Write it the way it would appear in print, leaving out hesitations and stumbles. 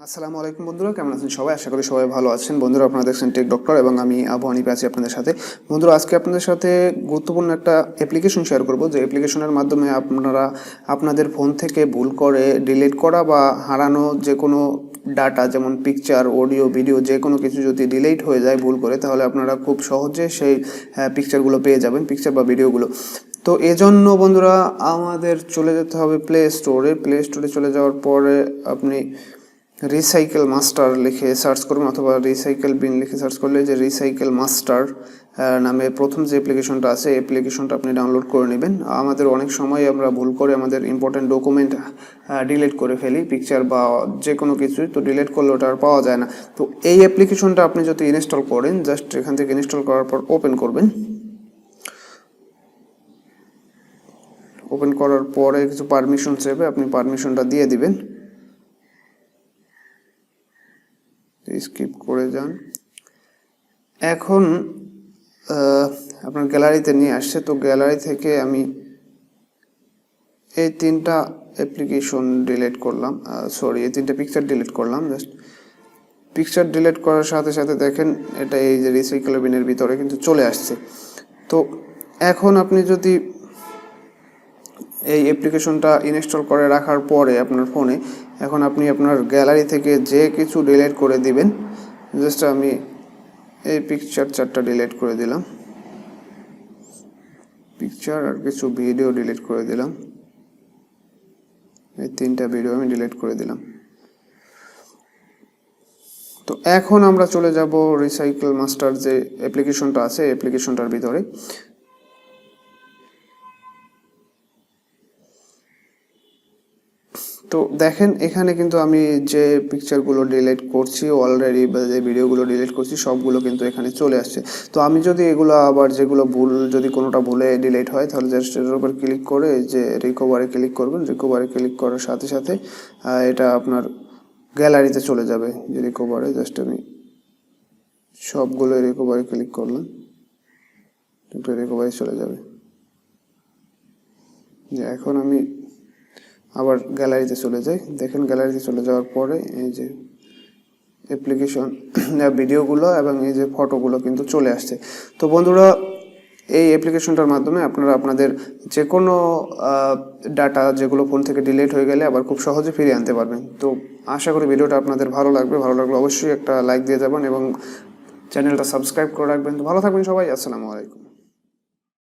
আসসালামু আলাইকুম বন্ধুরা, কেমন আছেন সবাই? আশা করি সবাই ভালো আছেন। বন্ধুরা, আপনারা দেখছেন টেক ডক্টর এবং আমি আবু হানিফ আছি আপনাদের সাথে। বন্ধুরা, আজকে আপনাদের সাথে গুরুত্বপূর্ণ একটা অ্যাপ্লিকেশন শেয়ার করব, যে অ্যাপ্লিকেশনের মাধ্যমে আপনারা আপনাদের ফোন থেকে ভুল করে ডিলিট করা বা হারানো যে কোনো ডাটা, যেমন পিকচার, অডিও, ভিডিও, যে কোনো কিছু যদি ডিলিট হয়ে যায় ভুল করে, তাহলে আপনারা খুব সহজে সেই পিকচারগুলো পেয়ে যাবেন, পিকচার বা ভিডিওগুলো। তো এজন্য বন্ধুরা আমাদের চলে যেতে হবে প্লে স্টোরে। প্লে স্টোরে চলে যাওয়ার পরে আপনি রিসাইকেল মাস্টার লিখে সার্চ করুন, অথবা রিসাইকেল বিন লিখে সার্চ করলে যে রিসাইকেল মাস্টার নামে প্রথম যে অ্যাপ্লিকেশনটা আছে, অ্যাপ্লিকেশনটা আপনি ডাউনলোড করে নেবেন। আমাদের অনেক সময় আমরা ভুল করে আমাদের ইম্পর্টেন্ট ডকুমেন্ট ডিলিট করে ফেলি, পিকচার বা যে কোনো কিছুই, তো ডিলিট করলে ওটা আর পাওয়া যায় না। তো এই অ্যাপ্লিকেশনটা আপনি যদি ইনস্টল করেন, জাস্ট এখান থেকে ইনস্টল করার পর ওপেন করবেন। ওপেন করার পরে কিছু পারমিশন চাইবে, আপনি পারমিশনটা দিয়ে দিবেন। স্কিপ করে যান। এখন আপনার গ্যালারিতে নিয়ে আসছে। তো গ্যালারি থেকে আমি এই তিনটা অ্যাপ্লিকেশন ডিলিট করলাম, এই তিনটা পিকচার ডিলিট করলাম। জাস্ট পিকচার ডিলিট করার সাথে সাথে দেখেন এটা এই যে রিসাইকেল বিনের ভিতরে কিন্তু চলে আসছে। তো এখন আপনি যদি এই অ্যাপ্লিকেশনটা ইনস্টল করে রাখার পরে আপনার ফোনে, এখন আপনি আপনার গ্যালারি থেকে যে কিছু ডিলিট করে দিবেন। জাস্ট আমি এই পিকচার চারটা ডিলিট করে দিলাম, পিকচার আর কিছু ভিডিও ডিলিট করে দিলাম, এই তিনটা ভিডিও আমি ডিলিট করে দিলাম। তো এখন আমরা চলে যাব রিসাইকেল মাস্টার যে অ্যাপ্লিকেশনটা আছে, অ্যাপ্লিকেশনটার ভিতরে। তো দেখেন এখানে কিন্তু আমি যে পিকচারগুলো ডিলিট করছি অলরেডি, বা যে ভিডিওগুলো ডিলিট করছি সবগুলো কিন্তু এখানে চলে আসছে। তো আমি যদি এগুলো আবার যেগুলো ভুল, যদি কোনোটা ভুলে ডিলিট হয়, তাহলে জাস্ট এর উপর ক্লিক করে যে রিকভারে ক্লিক করবেন। রিকভারে ক্লিক করার সাথে সাথে এটা আপনার গ্যালারিতে চলে যাবে। যে রিকভারে জাস্ট আমি সবগুলো রিকভারে ক্লিক করলাম, দুটো রিকভারে চলে যাবে। যে এখন আমি আবার গ্যালারিতে চলে যাই। দেখেন গ্যালারিতে চলে যাওয়ার পরে এই যে অ্যাপ্লিকেশন ভিডিওগুলো এবং এই যে ফটোগুলো কিন্তু চলে আসছে। তো বন্ধুরা, এই অ্যাপ্লিকেশনটার মাধ্যমে আপনারা আপনাদের যে কোনো ডাটা যেগুলো ফোন থেকে ডিলিট হয়ে গেলে আবার খুব সহজে ফিরিয়ে আনতে পারবেন। তো আশা করি ভিডিওটা আপনাদের ভালো লাগবে। ভালো লাগলে অবশ্যই একটা লাইক দিয়ে যাবেন এবং চ্যানেলটা সাবস্ক্রাইব করে রাখবেন। তো ভালো থাকবেন সবাই। আসসালামু আলাইকুম।